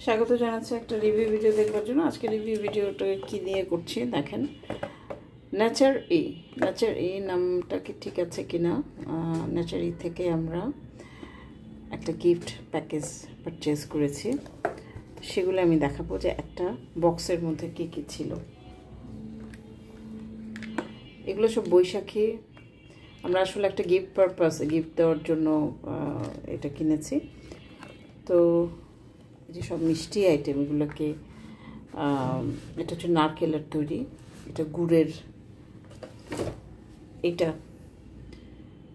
স্বাগত জানাচ্ছি একটা রিভিউ ভিডিও দেখবার জন্য। আজকে রিভিউ ভিডিওটা কি নিয়ে করছি দেখেন। নেচার ই নামটা কি ঠিক আছে কিনা। নেচার ই থেকে আমরা একটা গিফট প্যাকেজ পারচেজ করেছি, সেগুলো আমি দেখাবো যে একটা বক্সের মধ্যে কি কি ছিল। এগুলো সব বৈশাখী, আমরা আসলে একটা গিফট পারপাস গিফট দেওয়ার জন্য এটা কিনেছি। তো যে সব মিষ্টি আইটেম এগুলোকে, এটা হচ্ছে নারকেলের তৈরি, এটা গুড়ের, এটা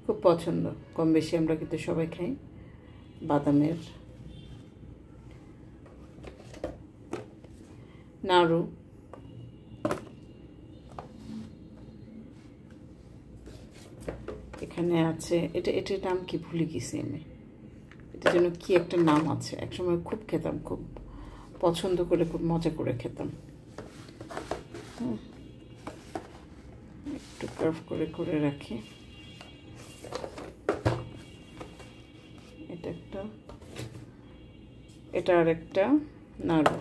খুব পছন্দ, কম বেশি আমরা কিন্তু সবাই খাই। বাদামের নাড়ু, এখানে আছে এটার নাম কি ভুলে গেছি আমি, এটা যেন কি একটা নাম আছে, একসময় খুব খেতাম, খুব পছন্দ করে, খুব মজা করে খেতাম। একটু কার্ভ করে করে রাখি। এটা আর একটা নাড়ু,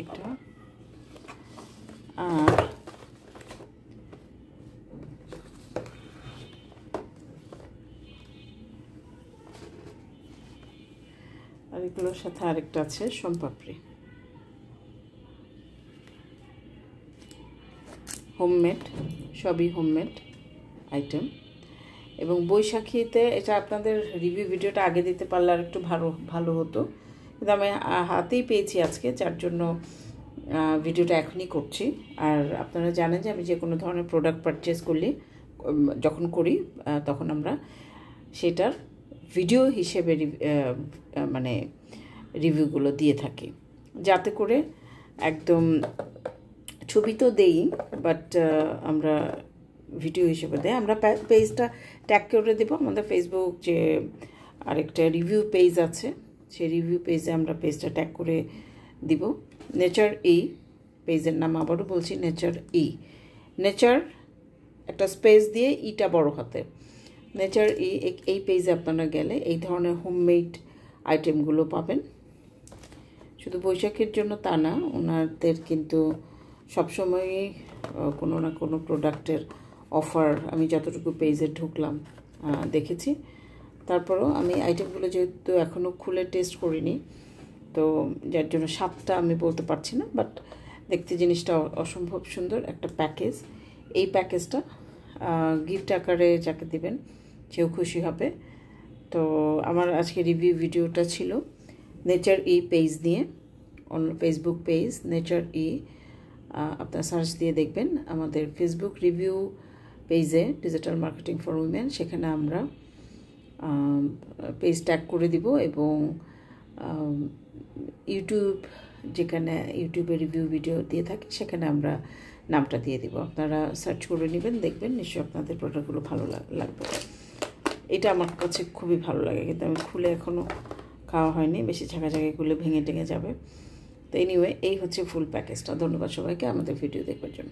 এটা আর এগুলোর সাথে আরেকটা আছে সোমপাপড়ি, হোমমেড, সবই হোমমেড আইটেম। এবং বৈশাখীতে এটা আপনাদের রিভিউ ভিডিওটা আগে দিতে পারলে আর একটু ভালো হতো, কিন্তু আমি হাতেই পেয়েছি আজকে, যার জন্য ভিডিওটা এখনই করছি। আর আপনারা জানেন যে আমি যে কোনো ধরনের প্রোডাক্ট পারচেজ যখন করি তখন আমরা সেটার ভিডিও হিসেবে মানে রিভিউগুলো দিয়ে থাকি, যাতে করে একদম ছবি তো দেই, বাট আমরা ভিডিও হিসেবে দেয়। আমরা পেজটা ট্যাগ করে দেবো, আমাদের ফেসবুক যে আরেকটা রিভিউ পেজ আছে, সেই রিভিউ পেজে আমরা পেজটা ট্যাগ করে দিব। নেচার ই পেজের নাম আবারও বলছি, নেচার একটা স্পেস দিয়ে ইটা বড় হাতে, নেচার এই পেজে আপনারা গেলে এই ধরনের হোমমেড আইটেমগুলো পাবেন। শুধু বৈশাখীর জন্য তা না, ওনাদের কিন্তু সবসময়ই কোনো না কোনো প্রোডাক্টের অফার আমি যতটুকু পেজে ঢুকলাম দেখেছি। তারপরেও আমি আইটেমগুলো যেহেতু এখনও খুলে টেস্ট করিনি, তো যার জন্য স্বাদটা আমি বলতে পারছি না, বাট দেখতে জিনিসটা অসম্ভব সুন্দর একটা প্যাকেজ। এই প্যাকেজটা গিফট আকারে যাকে দিবেন সেও খুশি হবে। তো আমার আজকে রিভিউ ভিডিওটা ছিল নেচার ই পেজ নিয়ে, অন্য ফেসবুক পেজ নেচার ই, আপনারা সার্চ দিয়ে দেখবেন আমাদের ফেসবুক রিভিউ পেজে ডিজিটাল মার্কেটিং ফর উইমেন, সেখানে আমরা পেজ ট্যাগ করে দিব। এবং ইউটিউব, যেখানে ইউটিউবে রিভিউ ভিডিও দিয়ে থাকি, সেখানে আমরা নামটা দিয়ে দিব, আপনারা সার্চ করে নেবেন, দেখবেন নিশ্চয়ই আপনাদের প্রোডাক্টগুলো ভালো লাগবে। এটা আমার কাছে খুবই ভালো লাগে, কিন্তু আমি খুলে এখনও খাওয়া হয়নি, বেশি ঝাঁকাঝাঁকি খুলে ভেঙে টেঙে যাবে। তো এনিওয়ে, এই হচ্ছে ফুল প্যাকেজটা। ধন্যবাদ সবাইকে আমাদের ভিডিও দেখবার জন্য।